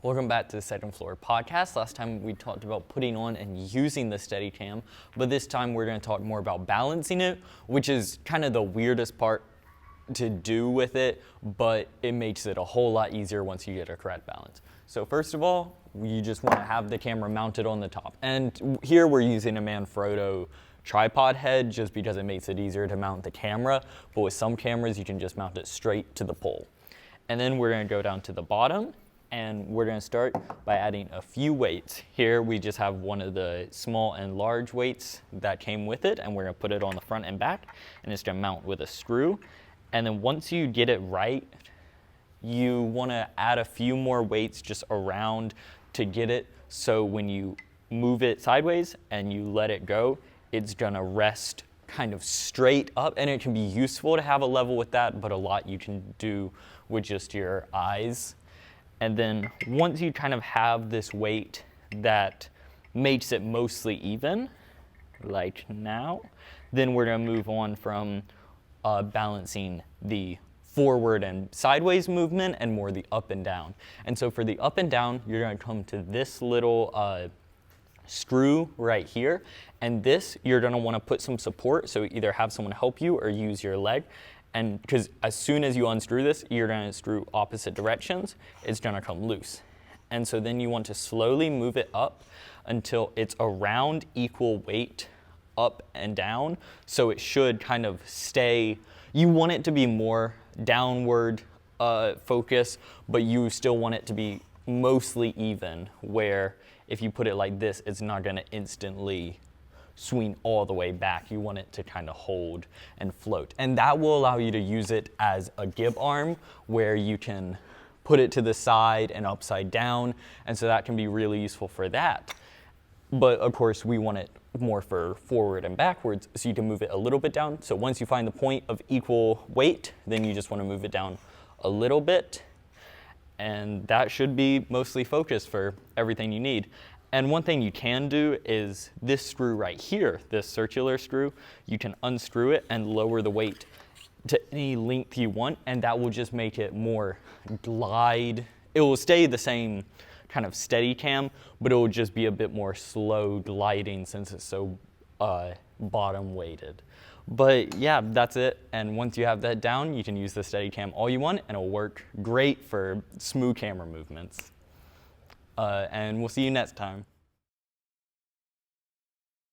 Welcome back to the Second Floor Podcast. Last time we talked about putting on and using the Steadicam, but this time we're going to talk more about balancing it, which is kind of the weirdest part to do with it, but it makes it a whole lot easier once you get a correct balance. So first of all, you just want to have the camera mounted on the top. And here we're using a Manfrotto tripod head just because it makes it easier to mount the camera, but with some cameras you can just mount it straight to the pole. And then we're going to go down to the bottom, and we're going to start by adding a few weights. Here we just have one of the small and large weights that came with it, and we're going to put it on the front and back, and it's going to mount with a screw. And then once you get it right, you want to add a few more weights just around to get it so when you move it sideways and you let it go, it's going to rest kind of straight up. And it can be useful to have a level with that, but a lot you can do with just your eyes. And then once you kind of have this weight that makes it mostly even, like now, then we're going to move on from balancing the forward and sideways movement and more the up and down. And so for the up and down, you're going to come to this little screw right here, and this you're going to want to put some support, so either have someone help you or use your leg. And because as soon as you unscrew this, you're going to screw opposite directions, it's going to come loose. And so then you want to slowly move it up until it's around equal weight up and down. So it should kind of stay, you want it to be more downward focus, but you still want it to be mostly even, where if you put it like this, it's not going to instantly swing all the way back. You want it to kind of hold and float. And that will allow you to use it as a gib arm, where you can put it to the side and upside down. And so that can be really useful for that. But of course, we want it more for forward and backwards, so you can move it a little bit down. So once you find the point of equal weight, then you just want to move it down a little bit. And that should be mostly focused for everything you need. And one thing you can do is this screw right here, this circular screw, you can unscrew it and lower the weight to any length you want, and that will just make it more glide. It will stay the same kind of Steadicam, but it will just be a bit more slow gliding since it's so bottom weighted. But yeah, that's it. And once you have that down, you can use the Steadicam all you want, and it'll work great for smooth camera movements. And we'll see you next time.